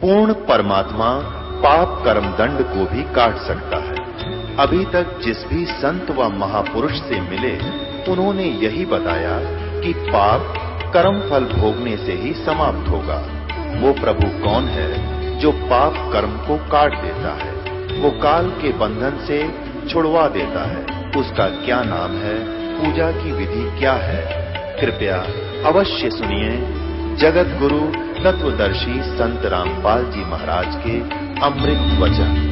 पूर्ण परमात्मा पाप कर्म दंड को भी काट सकता है। अभी तक जिस भी संत व महापुरुष से मिले उन्होंने यही बताया कि पाप कर्म फल भोगने से ही समाप्त होगा। वो प्रभु कौन है जो पाप कर्म को काट देता है, वो काल के बंधन से छुड़वा देता है। उसका क्या नाम है, पूजा की विधि क्या है? कृपया अवश्य सुनिए जगत गुरु तत्वदर्शी संत रामपाल जी महाराज के अमृत वचन।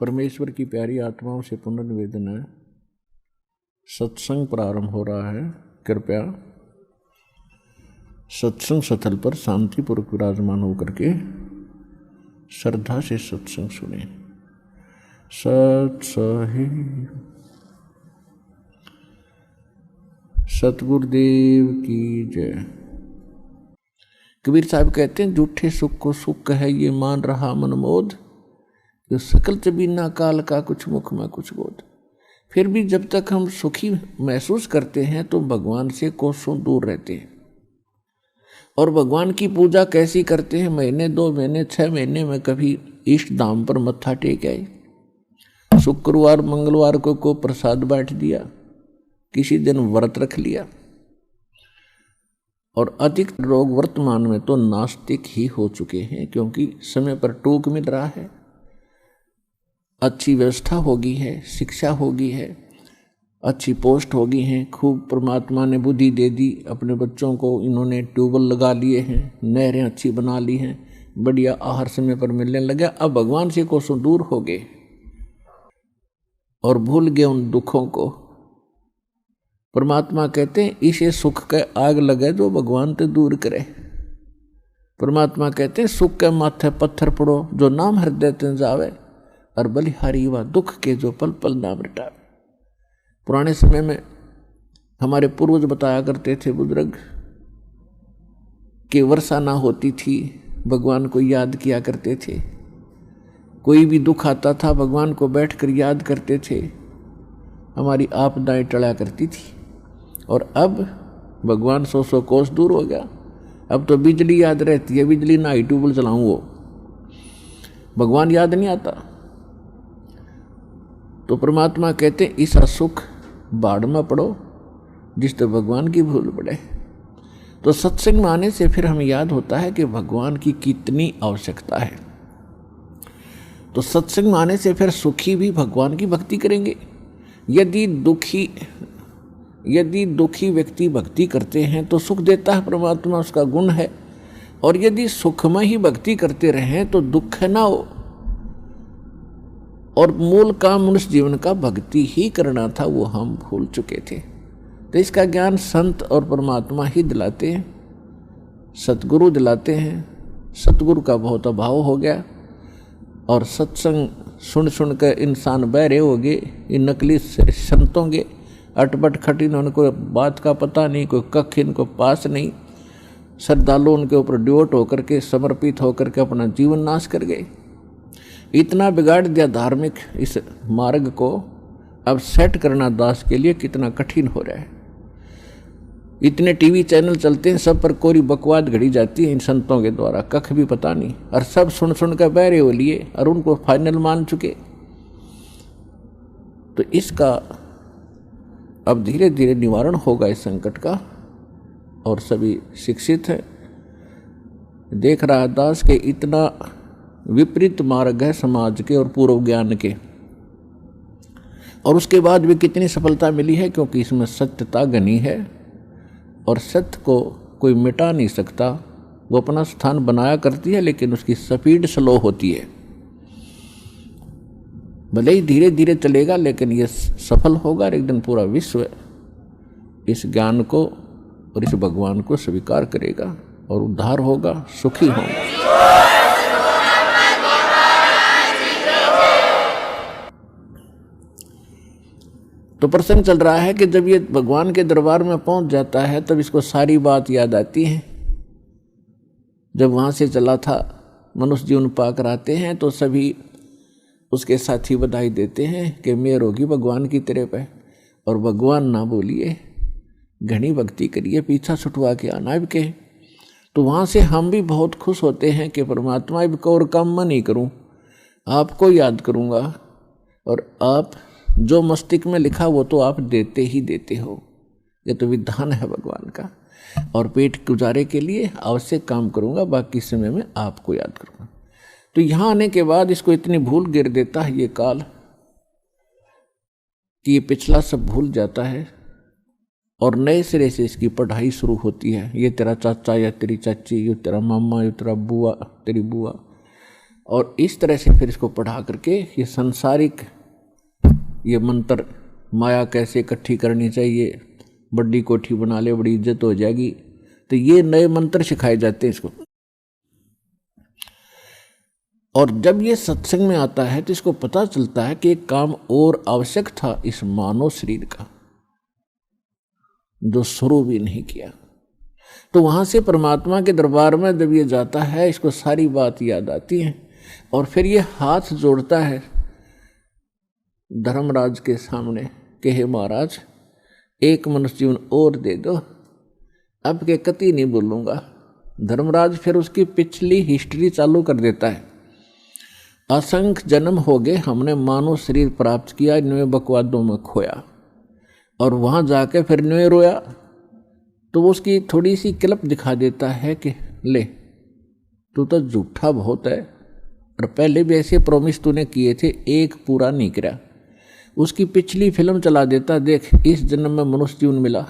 परमेश्वर की प्यारी आत्माओं से पुनर्निवेदन है। सत्संग प्रारंभ हो रहा है। कृपया सत्संग स्थल पर शांतिपूर्वक विराजमान होकर के श्रद्धा से सत्संग सुने। सत्सही सतगुरुदेव की जय। कबीर साहब कहते हैं, झूठे सुख को सुख है ये मान रहा मनमोद, जो सकल चबीना काल का कुछ मुख में कुछ बोध। फिर भी जब तक हम सुखी महसूस करते हैं तो भगवान से कोसों दूर रहते हैं। और भगवान की पूजा कैसी करते हैं? महीने 2 महीने 6 महीने में कभी इष्ट धाम पर मत्था टेक आए, शुक्रवार मंगलवार को प्रसाद बांट दिया, किसी दिन व्रत रख लिया। और अधिक लोग वर्तमान में तो नास्तिक ही हो चुके हैं, क्योंकि समय पर टूक मिल रहा है, अच्छी व्यवस्था होगी है, शिक्षा होगी है, अच्छी पोस्ट होगी है, खूब परमात्मा ने बुद्धि दे दी, अपने बच्चों को इन्होंने ट्यूबवेल लगा लिए हैं, नहरें अच्छी बना ली हैं, बढ़िया आहार समय पर मिलने लगा। अब भगवान से कोसों दूर हो गए और भूल गए उन दुखों को। परमात्मा कहते हैं, इसे सुख के आग लगे जो भगवान ते दूर करे। परमात्मा कहते हैं, सुख के माथे पत्थर पड़ो जो नाम हृदय ते जावे, और बलिहारी व दुख के जो पल पल नाम रटावे। पुराने समय में हमारे पूर्वज बताया करते थे बुजुर्ग कि वर्षा ना होती थी, भगवान को याद किया करते थे। कोई भी दुख आता था भगवान को बैठकर याद करते थे, हमारी आपदाएं टला करती थी। और अब भगवान 100 कोस दूर हो गया। अब तो बिजली याद रहती है, बिजली ना ही ट्यूबवेल चलाऊं वो भगवान याद नहीं आता। तो परमात्मा कहते हैं, ऐसा सुख बाढ़ में पड़ो जिससे भगवान की भूल पड़े। तो सत्संग में आने से फिर हमें याद होता है कि भगवान की कितनी आवश्यकता है। तो सत्संग में आने से फिर सुखी भी भगवान की भक्ति करेंगे। यदि दुखी व्यक्ति भक्ति करते हैं तो सुख देता है परमात्मा, उसका गुण है। और यदि सुख में ही भक्ति करते रहें तो दुख ना हो। और मूल काम मनुष्य जीवन का भक्ति ही करना था, वो हम भूल चुके थे। तो इसका ज्ञान संत और परमात्मा ही दिलाते हैं, सतगुरु दिलाते हैं। सतगुरु का बहुत अभाव हो गया और सत्संग सुन कर इंसान बहरे हो गए। इन नकली संतों के अटपट खटिन, उनको बात का पता नहीं, कोई कख इनको पास नहीं। श्रद्धालु उनके ऊपर ड्योट होकर के समर्पित होकर के अपना जीवन नाश कर गए। इतना बिगाड़ दिया धार्मिक इस मार्ग को, अब सेट करना दास के लिए कितना कठिन हो रहा है। इतने टीवी चैनल चलते हैं, सब पर कोरी बकवाद घड़ी जाती है इन संतों के द्वारा, कख भी पता नहीं। और सब सुन कर बहरे हो लिए और उनको फाइनल मान चुके। तो इसका अब धीरे धीरे निवारण होगा इस संकट का। और सभी शिक्षित है, देख रहा दास के इतना विपरीत मार्ग है समाज के और पूर्व ज्ञान के, और उसके बाद भी कितनी सफलता मिली है, क्योंकि इसमें सत्यता घनी है और सत्य को कोई मिटा नहीं सकता। वो अपना स्थान बनाया करती है, लेकिन उसकी स्पीड स्लो होती है। भले ही धीरे धीरे चलेगा, लेकिन ये सफल होगा और एक दिन पूरा विश्व इस ज्ञान को और इस भगवान को स्वीकार करेगा और उद्धार होगा, सुखी होगा। तो प्रसंग चल रहा है कि जब ये भगवान के दरबार में पहुंच जाता है तब इसको सारी बात याद आती है। जब वहाँ से चला था, मनुष्य जीवन पाकर आते हैं तो सभी उसके साथी बधाई देते हैं कि मेहर होगी भगवान की तेरे पे, और भगवान ना बोलिए, घनी भक्ति करिए, पीछा छुटवा के आना अब के। तो वहाँ से हम भी बहुत खुश होते हैं कि परमात्मा अब को और काम मैं नहीं करूँ, आपको याद करूँगा, और आप जो मस्तिष्क में लिखा वो तो आप देते ही देते हो। ये तो विधान है भगवान का, और पेट गुजारे के लिए आवश्यक काम करूँगा, बाकी समय में आपको याद करूँगा। तो यहाँ आने के बाद इसको इतनी भूल गिर देता है ये काल कि ये पिछला सब भूल जाता है, और नए सिरे से इसकी पढ़ाई शुरू होती है। ये तेरा चाचा या तेरी चाची, ये तेरा मामा, ये तेरा बुआ, तेरी बुआ, और इस तरह से फिर इसको पढ़ा करके ये संसारिक ये मंत्र, माया कैसे इकट्ठी करनी चाहिए, बड़ी कोठी बना ले बड़ी इज्जत हो जाएगी, तो ये नए मंत्र सिखाए जाते हैं इसको। और जब ये सत्संग में आता है तो इसको पता चलता है कि एक काम और आवश्यक था इस मानव शरीर का, जो शुरू भी नहीं किया। तो वहां से परमात्मा के दरबार में जब ये जाता है, इसको सारी बात याद आती है, और फिर ये हाथ जोड़ता है धर्मराज के सामने कि हे महाराज, एक मनुष्य जीवन और दे दो, अब के कति नहीं बोलूँगा। धर्मराज फिर उसकी पिछली हिस्ट्री चालू कर देता है। असंख्य जन्म हो गए, हमने मानव शरीर प्राप्त किया, इनमें बकवादों में खोया, और वहाँ जाके फिर इनमें रोया। तो वो उसकी थोड़ी सी क्लिप दिखा देता है कि ले, तू तो झूठा बहुत है, और पहले भी ऐसे प्रॉमिस तूने किए थे, एक पूरा नहीं किया। उसकी पिछली फिल्म चला देता, देख इस जन्म में मनुष्य जीवन मिला,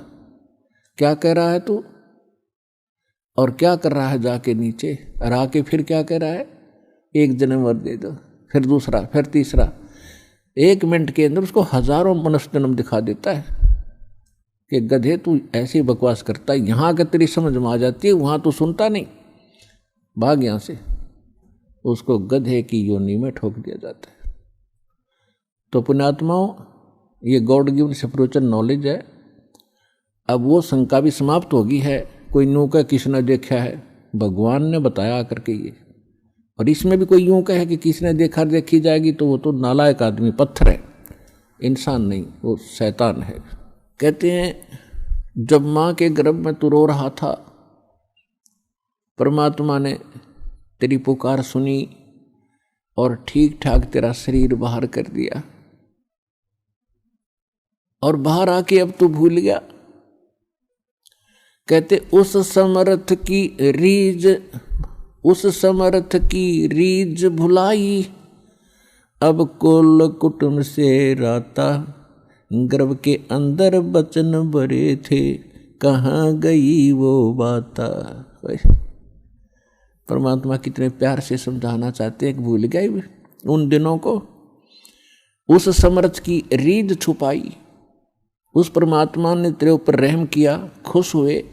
क्या कह रहा है तू, और क्या कर रहा है जाके नीचे, और आके फिर क्या कह रहा है, एक जन्म और दे दो, फिर दूसरा, फिर तीसरा। 1 मिनट के अंदर उसको हजारों मनुष्य जन्म दिखा देता है कि गधे तू ऐसी बकवास करता है, यहाँ का तेरी समझ में आ जाती है, वहाँ तू सुनता नहीं, भाग यहाँ से। उसको गधे की योनि में ठोक दिया जाता है। तो पुण्यात्माओं, ये गॉड गिवन स्पिरिचुअल नॉलेज है। अब वो शंका भी समाप्त होगी है, कोई यूँ का किसने देखा है, भगवान ने बताया करके ये। और इसमें भी कोई यूँ कहे कि किसने देखा देखी जाएगी, तो वो तो नालायक आदमी, पत्थर है, इंसान नहीं, वो शैतान है। कहते हैं जब माँ के गर्भ में तू रो रहा था, परमात्मा ने तेरी पुकार सुनी और ठीक ठाक तेरा शरीर बाहर कर दिया, और बाहर आके अब तू भूल गया। कहते उस समर्थ की रीज भुलाई, अब कुल कुटुंब से राता, गर्भ के अंदर बचन भरे थे, कहाँ गई वो बाता। परमात्मा कितने प्यार से समझाना चाहते हैं कि भूल गए उन दिनों को। उस समर्थ की रीझ छुपाई, उस परमात्मा ने तेरे ऊपर रहम किया, खुश हुए,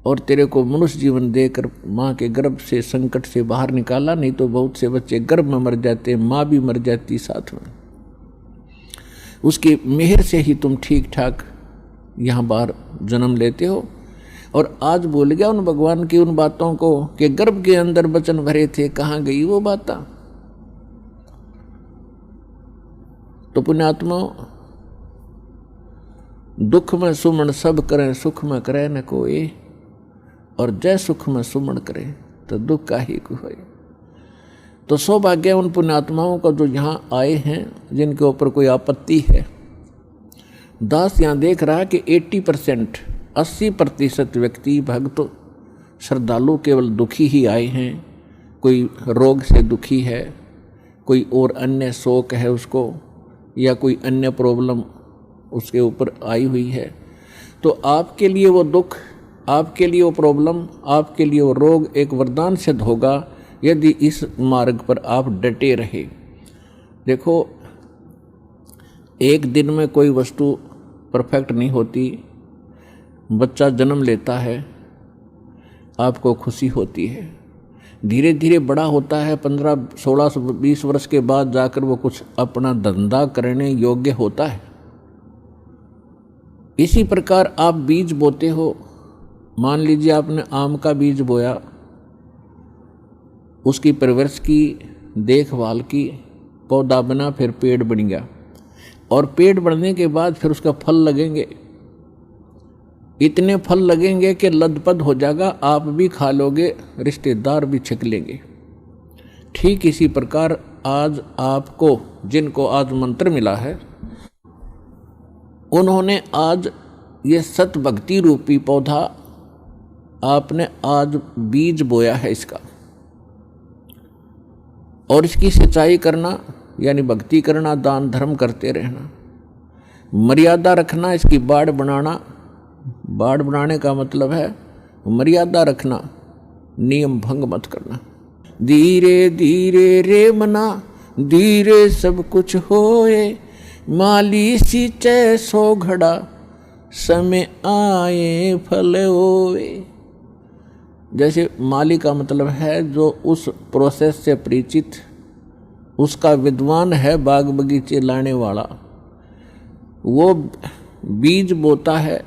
और तेरे को मनुष्य जीवन देकर माँ के गर्भ से संकट से बाहर निकाला। नहीं तो बहुत से बच्चे गर्भ में मर जाते, माँ भी मर जाती साथ में। उसकी मेहर से ही तुम ठीक ठाक यहाँ बाहर जन्म लेते हो। और आज भूल गया उन भगवान की उन बातों को कि गर्भ के अंदर वचन भरे थे, कहाँ गई वो बातें। तो पुण्यात्मा, दुख में सुमन सब करें, सुख में करे न कोई, और जय सुख में सुमन करे तो दुख का ही होए। तो सौभाग्य उन पुण्यात्माओं का जो यहाँ आए हैं, जिनके ऊपर कोई आपत्ति है। दास यहाँ देख रहा है कि 80% व्यक्ति भक्त श्रद्धालु केवल दुखी ही आए हैं। कोई रोग से दुखी है, कोई और अन्य शोक है उसको, या कोई अन्य प्रॉब्लम उसके ऊपर आई हुई है। तो आपके लिए वो दुख, आपके लिए वो प्रॉब्लम, आपके लिए वो रोग एक वरदान सिद्ध होगा यदि इस मार्ग पर आप डटे रहे। देखो, एक दिन में कोई वस्तु परफेक्ट नहीं होती। बच्चा जन्म लेता है, आपको खुशी होती है, धीरे धीरे बड़ा होता है, 15, 16, 20 वर्ष के बाद जाकर वो कुछ अपना धंधा करने योग्य होता है। इसी प्रकार आप बीज बोते हो, मान लीजिए आपने आम का बीज बोया, उसकी परवरिश की, देखभाल की, पौधा बना, फिर पेड़ बन गया, और पेड़ बढ़ने के बाद फिर उसका फल लगेंगे। इतने फल लगेंगे कि लदपद हो जाएगा, आप भी खा लोगे, रिश्तेदार भी छक लेंगे। ठीक इसी प्रकार आज आपको, जिनको आज मंत्र मिला है, उन्होंने आज ये सत भक्ति रूपी पौधा आपने आज बीज बोया है इसका, और इसकी सिंचाई करना यानी भक्ति करना, दान धर्म करते रहना, मर्यादा रखना, इसकी बाड़ बनाना। बाड़ बनाने का मतलब है मर्यादा रखना, नियम भंग मत करना। धीरे धीरे रे मना, धीरे सब कुछ होए, माली सींचे सो घड़ा, समय आए फल होए। जैसे माली का मतलब है जो उस प्रोसेस से परिचित, उसका विद्वान है, बाग बगीचे लाने वाला, वो बीज बोता है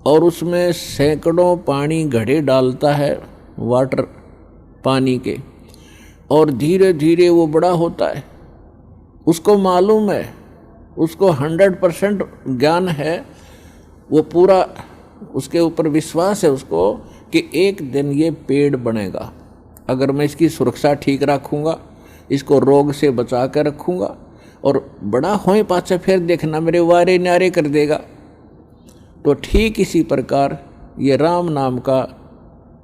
और उसमें सैकड़ों पानी घड़े डालता है, वाटर पानी के, और धीरे धीरे वो बड़ा होता है। उसको मालूम है, उसको 100% ज्ञान है, वो पूरा उसके ऊपर विश्वास है उसको कि एक दिन ये पेड़ बनेगा। अगर मैं इसकी सुरक्षा ठीक रखूँगा, इसको रोग से बचा कर रखूँगा, और बड़ा होए पाछे फिर देखना मेरे वारे न्यारे कर देगा। तो ठीक इसी प्रकार ये राम नाम का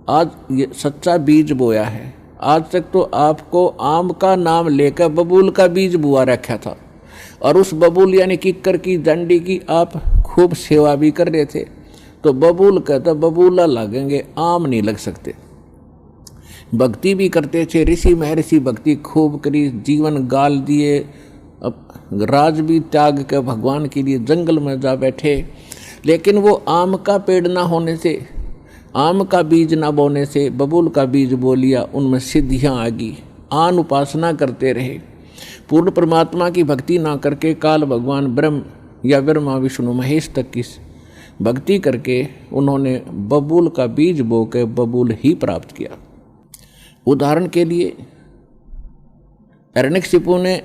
आज ये सच्चा बीज बोया है। आज तक तो आपको आम का नाम लेकर बबूल का बीज बुआ रखा था, और उस बबूल यानी किक्कर की डंडी की आप खूब सेवा भी कर रहे थे। तो बबूल कहता बबूला लगेंगे, आम नहीं लग सकते। भक्ति भी करते थे, ऋषि महर्षि भक्ति खूब करी, जीवन गाल दिए, अब राज भी त्याग के भगवान के लिए जंगल में जा बैठे। लेकिन वो आम का पेड़ ना होने से, आम का बीज ना बोने से बबूल का बीज बो लिया, उनमें सिद्धियाँ आ गई। आन उपासना करते रहे, पूर्ण परमात्मा की भक्ति ना करके काल भगवान ब्रह्म या ब्रह्मा विष्णु महेश तक की भक्ति करके उन्होंने बबूल का बीज बो के बबूल ही प्राप्त किया। उदाहरण के लिए हिरण्यकशिपु ने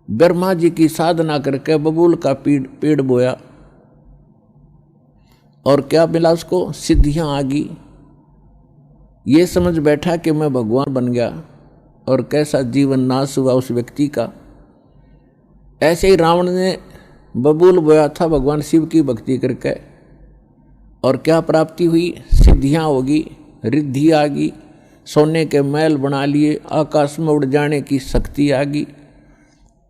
ब्रह्मा जी की साधना करके बबूल का पेड़ बोया, और क्या मिला उसको? सिद्धियां आ गई। ये समझ बैठा कि मैं भगवान बन गया, और कैसा जीवन नाश हुआ उस व्यक्ति का। ऐसे ही रावण ने बबूल बोया था भगवान शिव की भक्ति करके, और क्या प्राप्ति हुई? सिद्धियां होगी, रिद्धि आ गई, सोने के महल बना लिए, आकाश में उड़ जाने की शक्ति आ गई,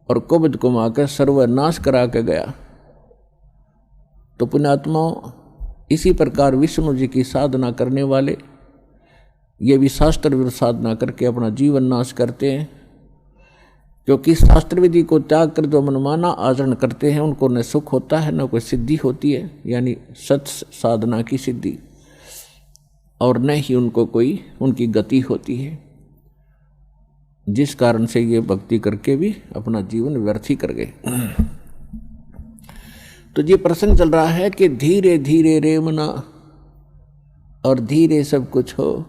और कुबद को माकर सर्वनाश करा के गया। तो पुण्यात्माओं, इसी प्रकार विष्णु जी की साधना करने वाले ये भी शास्त्र विरुद्ध साधना करके अपना जीवन नाश करते हैं, क्योंकि शास्त्र विधि को त्याग कर जो मनमाना आचरण करते हैं उनको न सुख होता है, न कोई सिद्धि होती है, यानी सत साधना की सिद्धि, और न ही उनको कोई उनकी गति होती है, जिस कारण से ये भक्ति करके भी अपना जीवन व्यर्थ ही कर गए। तो ये प्रसंग चल रहा है कि धीरे धीरे रे मना, और धीरे सब कुछ हो।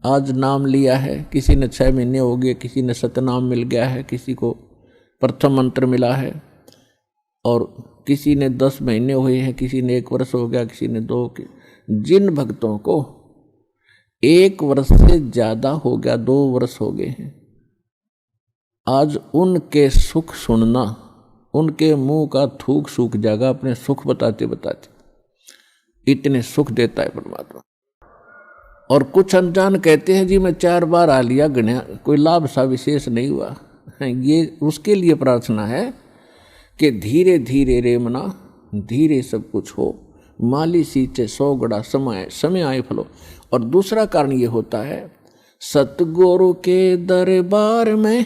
आज नाम लिया है, किसी ने 6 महीने हो गए, किसी ने सतनाम मिल गया है, किसी को प्रथम मंत्र मिला है, और किसी ने 10 महीने हुए हैं, किसी ने 1 वर्ष हो गया, किसी ने 2। जिन भक्तों को 1 वर्ष से ज़्यादा हो गया, 2 वर्ष हो गए हैं, आज उनके सुख सुनना, उनके मुंह का थूक सूख जाएगा अपने सुख बताते बताते। इतने सुख देता है परमात्मा। और कुछ अनजान कहते हैं जी मैं 4 बार आ लिया, गणिया कोई लाभ सा विशेष नहीं हुआ। ये उसके लिए प्रार्थना है कि धीरे धीरे रे मना, धीरे सब कुछ हो, माली सींचे 100 गड़ा, समय आए फलो। और दूसरा कारण ये होता है, सतगुरु के दरबार में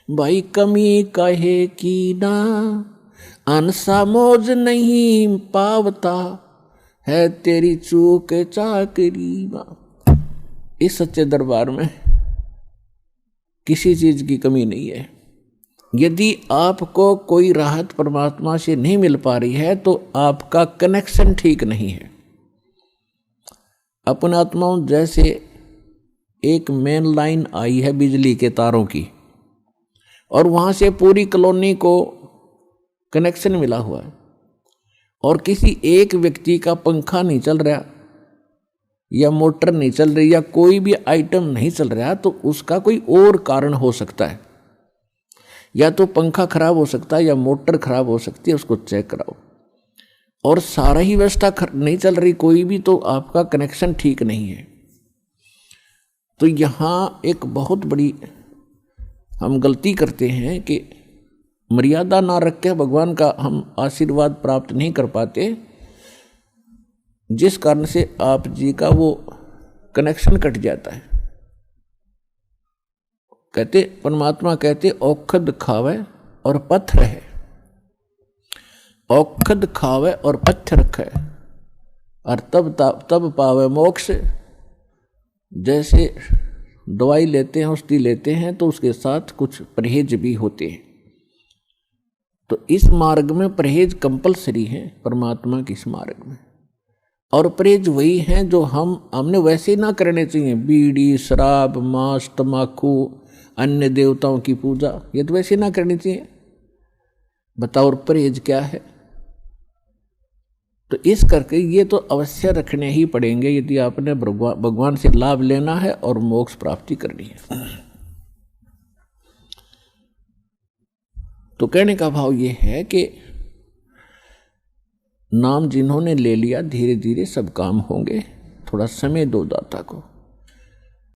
भाई कमी कहे की ना, अनसा मौज नहीं पावता है तेरी चूक चाकरी माँ। इस सच्चे दरबार में किसी चीज की कमी नहीं है, यदि आपको कोई राहत परमात्मा से नहीं मिल पा रही है तो आपका कनेक्शन ठीक नहीं है। अपन आत्माओं जैसे एक मेन लाइन आई है बिजली के तारों की, और वहां से पूरी कॉलोनी को कनेक्शन मिला हुआ है, और किसी एक व्यक्ति का पंखा नहीं चल रहा या मोटर नहीं चल रही या कोई भी आइटम नहीं चल रहा, तो उसका कोई और कारण हो सकता है। या तो पंखा खराब हो सकता है या मोटर खराब हो सकती है, उसको चेक कराओ। और सारा ही व्यवस्था नहीं चल रही कोई भी, तो आपका कनेक्शन ठीक नहीं है। तो यहाँ एक बहुत बड़ी हम गलती करते हैं कि मर्यादा ना रख के भगवान का हम आशीर्वाद प्राप्त नहीं कर पाते, जिस कारण से आप जी का वो कनेक्शन कट जाता है। कहते परमात्मा कहते औखद खावे और पत्थर है, औखद खावे और पत्थर है, और तब पावे मोक्ष। जैसे दवाई लेते हैं, औषधि लेते हैं, तो उसके साथ कुछ परहेज भी होते हैं। तो इस मार्ग में परहेज कंपलसरी है, परमात्मा के इस मार्ग में। और परहेज वही हैं जो हमने वैसे ही ना करने चाहिए। बीड़ी, शराब, मांस, तम्बाकू, अन्य देवताओं की पूजा, ये तो वैसे ना करनी चाहिए। बताओ और परहेज क्या है? तो इस करके ये तो अवश्य रखने ही पड़ेंगे यदि आपने भगवान से लाभ लेना है और मोक्ष प्राप्ति करनी है। तो कहने का भाव ये है कि नाम जिन्होंने ले लिया, धीरे धीरे सब काम होंगे। थोड़ा समय दो दाता को।